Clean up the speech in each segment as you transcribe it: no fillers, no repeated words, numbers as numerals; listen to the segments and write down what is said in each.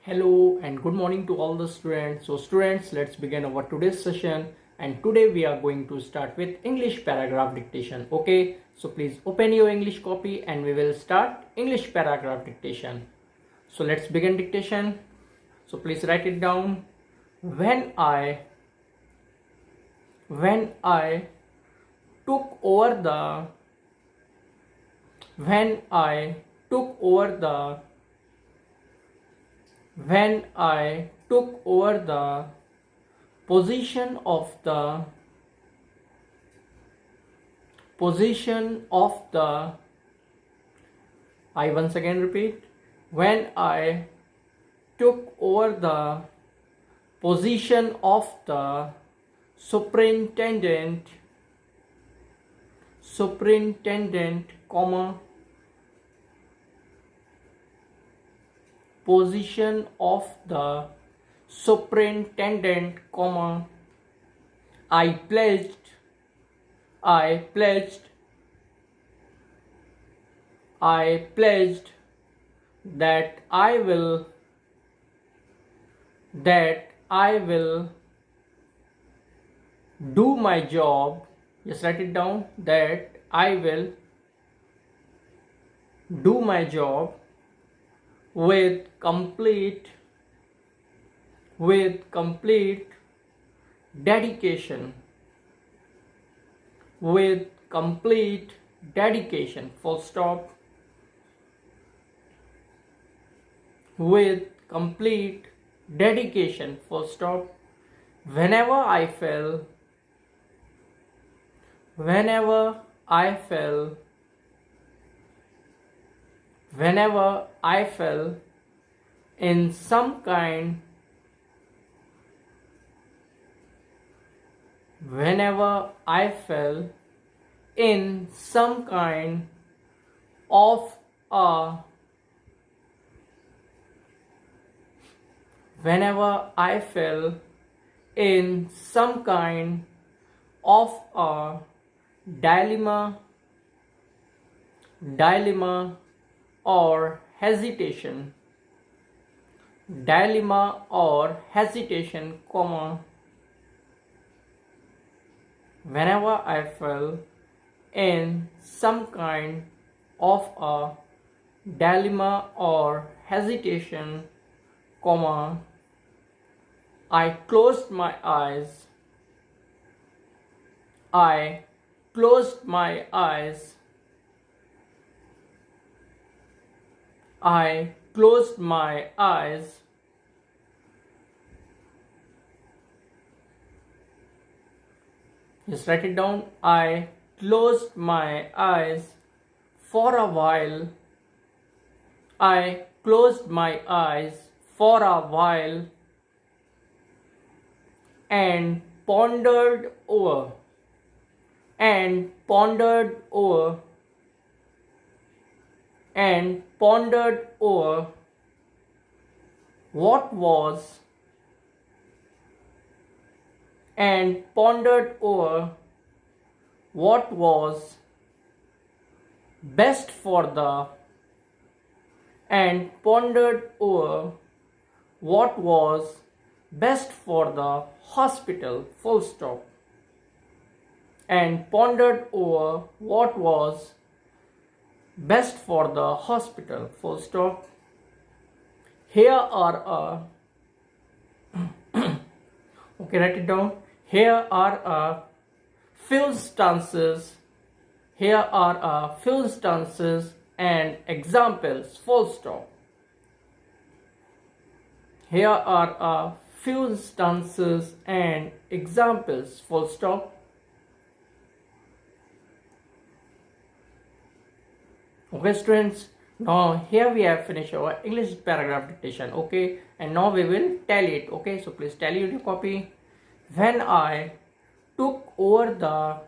Hello and good morning to all the students. So students, let's begin our today's session, and today we are going to start with English paragraph dictation. Okay, so please open your English copy and we will start English paragraph dictation. So let's begin dictation. So please write it down. When I took over the when I took over the when I took over the position of the I once again repeat, when I took over the position of the superintendent, comma, position of the superintendent, comma, I pledged that I will do my job. Just write it down, that I will do my job with complete dedication, full stop, with complete dedication, full stop. Whenever I fell in some kind whenever I fell in some kind of a whenever I fell in some kind of a dilemma or hesitation, comma, whenever I fell in some kind of a dilemma or hesitation, comma, I closed my eyes just write it down. I closed my eyes for a while. And pondered over what was best for the hospital, full stop, and pondered over what was best for the hospital, full stop. Here are okay, write it down. Here are a few instances and examples, full stop. Here are a few instances and examples, full stop. Okay students, now here we have finished our English paragraph dictation. Okay, and now we will tally it. Okay, so please tally your copy. When I took over the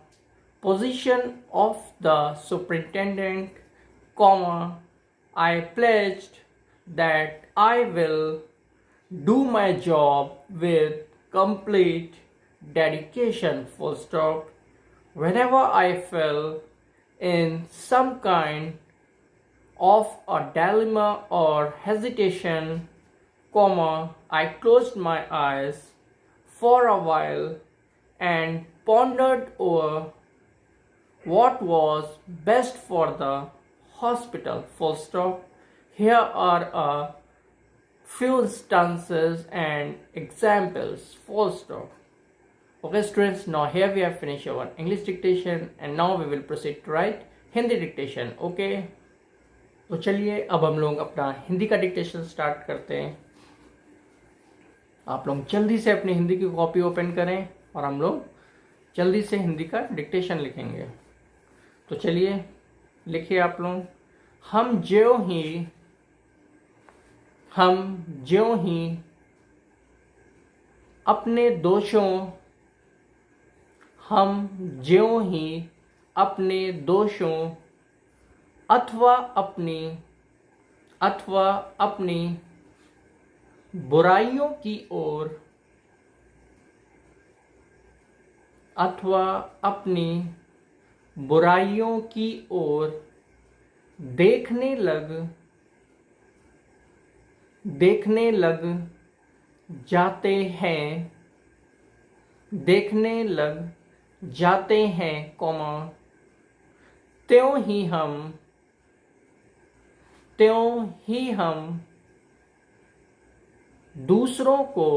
position of the superintendent, comma, I pledged that I will do my job with complete dedication, full stop. Whenever I fell in some kind of a dilemma or hesitation, comma, I closed my eyes for a while and pondered over what was best for the hospital. Full stop. Here are a few instances and examples. Full stop. Okay students, now here we have finished our English dictation and now we will proceed to write Hindi dictation. Okay, तो चलिए अब हम लोग अपना हिंदी का dictation start करते हैं. आप लोग जल्दी से अपनी हिंदी की कॉपी ओपन करें और हम लोग जल्दी से हिंदी का डिक्टेशन लिखेंगे. तो चलिए लिखिए आप लोग. हम ज्यों ही अपने दोषों अथवा अपनी बुराइयों की ओर देखने लग जाते हैं, कॉमा, त्यों ही हम दूसरों को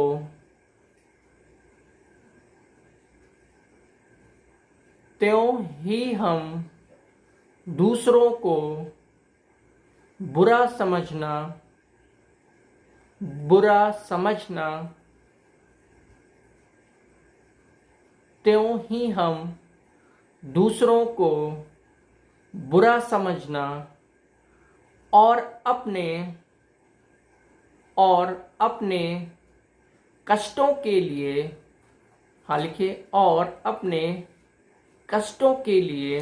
बुरा समझना त्यों ही हम दूसरों को बुरा समझना और अपने कष्टों के लिए, लिखिए, और अपने कष्टों के लिए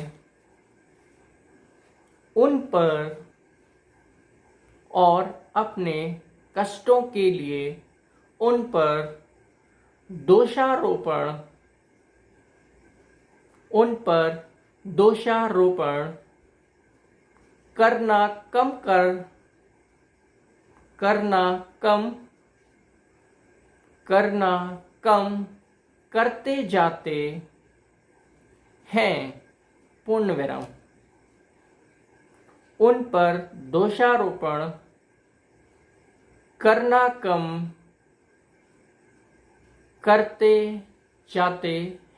उन पर दोषारोपण करना कम करते जाते हैं, पूर्ण विराम. उन पर दोषारोपण करना कम करते जाते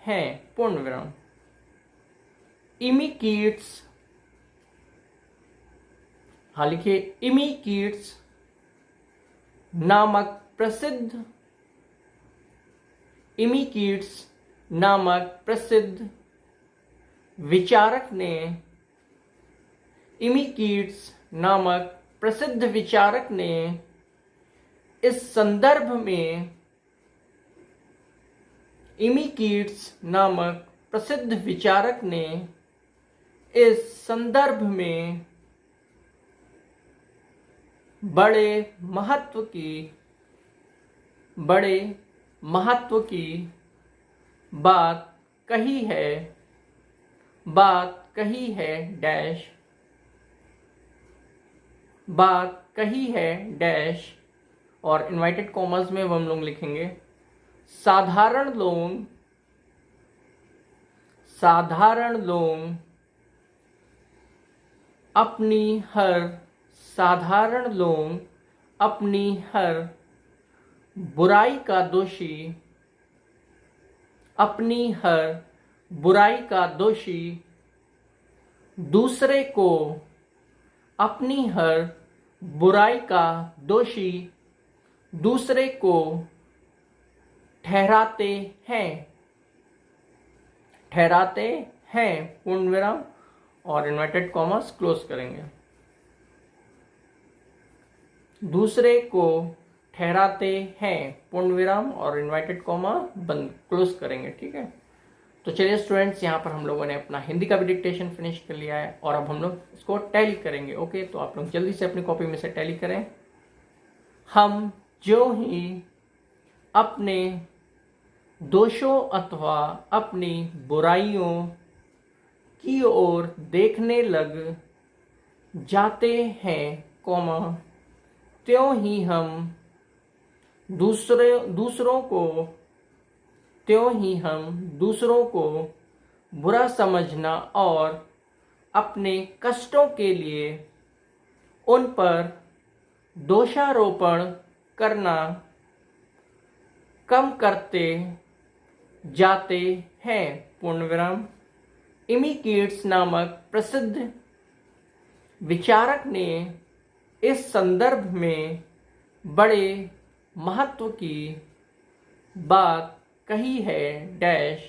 हैं, पूर्ण विराम. इमिकीट्स, लिखिए, इमिकीट्स नामक प्रसिद्ध विचारक ने इस संदर्भ में बड़े महत्व की बात कही है डैश, और इनवर्टेड कॉमर्स में हम लोग लिखेंगे साधारण लोग अपनी हर बुराई का दोषी दूसरे को ठहराते हैं, पूर्ण विराम, और इनवर्टेड कॉमर्स क्लोज करेंगे. दूसरे को ठहराते हैं, पूर्ण विराम, और इनवर्टेड कॉमा बंद, क्लोज करेंगे. ठीक है. तो चलिए स्टूडेंट्स, यहाँ पर हम लोगों ने अपना हिंदी का भी डिक्टेशन फिनिश कर लिया है और अब हम लोग इसको टैली करेंगे. ओके, तो आप लोग जल्दी से अपनी कॉपी में से टैली करें. हम जो ही अपने दोषों अथवा अपनी बुराइयों की ओर देखने लग जाते हैं, कॉमा, त्यों ही हम दूसरों को त्यों ही हम दूसरों को बुरा समझना और अपने कष्टों के लिए उन पर दोषारोपण करना कम करते जाते हैं। पूर्ण विराम। इमी कीट्स नामक प्रसिद्ध विचारक ने इस संदर्भ में बड़े महत्व की बात कही है डैश,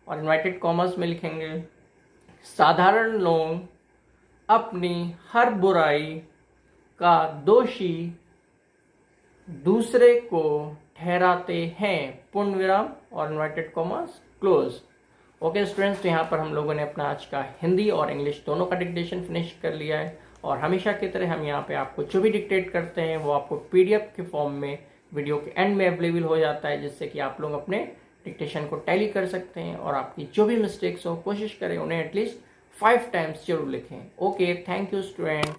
और इन्वर्टेड कॉमर्स में लिखेंगे, साधारण लोग अपनी हर बुराई का दोषी दूसरे को ठहराते हैं। पूर्ण विराम और inverted commas close. Okay students, तो यहाँ पर हम लोगों ने अपना आज का हिंदी और इंग्लिश दोनों का डिक्टेशन फिनिश कर लिया है, और हमेशा की तरह हम यहाँ पे आपको जो भी डिक्टेट करते हैं वो आपको पीडीएफ के फॉर्म में वीडियो के एंड में अवेलेबल हो जाता है, जिससे कि आप लोग अपने डिक्टेशन को टैली कर सकते हैं और आपकी जो भी मिस्टेक्स हो कोशिश करें उन्हें एटलीस्ट 5 टाइम्स जरूर लिखें। Okay, thank you student.